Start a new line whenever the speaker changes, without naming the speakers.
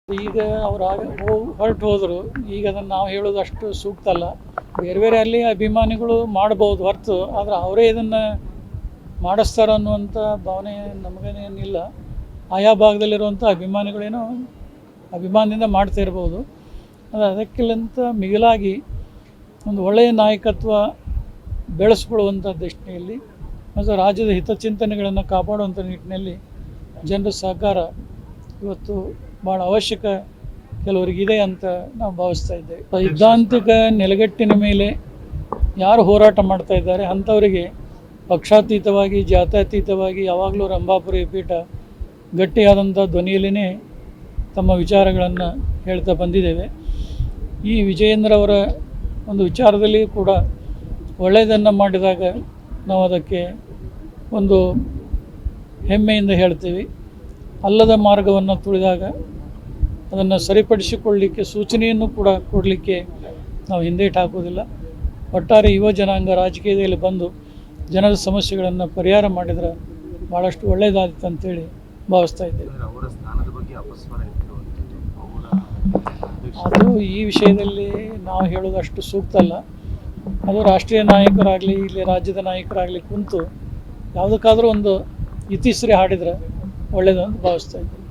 ಈಗ ಅವ್ರು ಹೊರಟು ಹೋದರು. ಈಗ ಅದನ್ನು ನಾವು ಹೇಳೋದು ಅಷ್ಟು ಸೂಕ್ತ ಅಲ್ಲ. ಬೇರೆ ಬೇರೆ ಅಲ್ಲಿ ಅಭಿಮಾನಿಗಳು ಮಾಡ್ಬೋದು ಹೊರತು, ಆದರೆ ಅವರೇ ಇದನ್ನು ಮಾಡಿಸ್ತಾರ ಅನ್ನುವಂಥ ಭಾವನೆ ನಮಗೇನಿಲ್ಲ. ಆಯಾ ಭಾಗದಲ್ಲಿರುವಂಥ ಅಭಿಮಾನಿಗಳೇನೋ ಅಭಿಮಾನದಿಂದ ಮಾಡ್ತಾ ಇರ್ಬೋದು. ಅದು ಅದಕ್ಕಿಂತ ಮಿಗಿಲಾಗಿ ಒಂದು ಒಳ್ಳೆಯ ನಾಯಕತ್ವ ಬೆಳೆಸ್ಕೊಳ್ಳುವಂಥ ದೃಷ್ಟಿಯಲ್ಲಿ ಮತ್ತು ರಾಜ್ಯದ ಹಿತಚಿಂತನೆಗಳನ್ನು ಕಾಪಾಡುವಂಥ ನಿಟ್ಟಿನಲ್ಲಿ ಜನರ ಸಹಕಾರ ಇವತ್ತು ಭಾಳ ಅವಶ್ಯಕ ಕೆಲವರಿಗಿದೆ ಅಂತ ನಾವು ಭಾವಿಸ್ತಾ ಇದ್ದೇವೆ. ಸೈದ್ಧಾಂತಿಕ ನೆಲೆಗಟ್ಟಿನ ಮೇಲೆ ಯಾರು ಹೋರಾಟ ಮಾಡ್ತಾ ಇದ್ದಾರೆ ಅಂಥವರಿಗೆ ಪಕ್ಷಾತೀತವಾಗಿ ಜಾತ್ಯತೀತವಾಗಿ ಯಾವಾಗಲೂ ರಂಭಾಪುರಿ ಪೀಠ ಗಟ್ಟಿಯಾದಂಥ ಧ್ವನಿಯಲ್ಲಿಯೇ ತಮ್ಮ ವಿಚಾರಗಳನ್ನು ಹೇಳ್ತಾ ಬಂದಿದ್ದೇವೆ. ಈ ವಿಜಯೇಂದ್ರ ಅವರ ಒಂದು ವಿಚಾರದಲ್ಲಿ ಕೂಡ ಒಳ್ಳೆಯದನ್ನು ಮಾಡಿದಾಗ ನಾವು ಅದಕ್ಕೆ ಒಂದು ಹೆಮ್ಮೆಯಿಂದ ಹೇಳ್ತೀವಿ. ಅಲ್ಲದ ಮಾರ್ಗವನ್ನು ತುಳಿದಾಗ ಅದನ್ನು ಸರಿಪಡಿಸಿಕೊಳ್ಳಲಿಕ್ಕೆ ಸೂಚನೆಯನ್ನು ಕೂಡ ಕೊಡಲಿಕ್ಕೆ ನಾವು ಹಿಂದೇಟು ಹಾಕೋದಿಲ್ಲ. ಒಟ್ಟಾರೆ ಯುವ ಜನಾಂಗ ರಾಜಕೀಯದಲ್ಲಿ ಬಂದು ಜನರ ಸಮಸ್ಯೆಗಳನ್ನು ಪರಿಹಾರ ಮಾಡಿದರೆ ಭಾಳಷ್ಟು ಒಳ್ಳೆಯದಾಗುತ್ತೆ ಅಂತೇಳಿ ಭಾವಿಸ್ತಾ ಇದ್ದೇವೆ. ಅದು ಈ ವಿಷಯದಲ್ಲಿ ನಾವು ಹೇಳೋದಷ್ಟು ಸೂಕ್ತ ಅಲ್ಲ. ಅದು ರಾಷ್ಟ್ರೀಯ ನಾಯಕರಾಗಲಿ ಇಲ್ಲಿ ರಾಜ್ಯದ ನಾಯಕರಾಗಲಿ ಕುಂತು ಯಾವುದಕ್ಕಾದರೂ ಒಂದು ಇತಿಶ್ರೀ ಹಾಡಿದರೆ ಒಳ್ಳೆಯದು ಅಂತ ಭಾವಿಸ್ತಾ ಇದ್ದೇವೆ.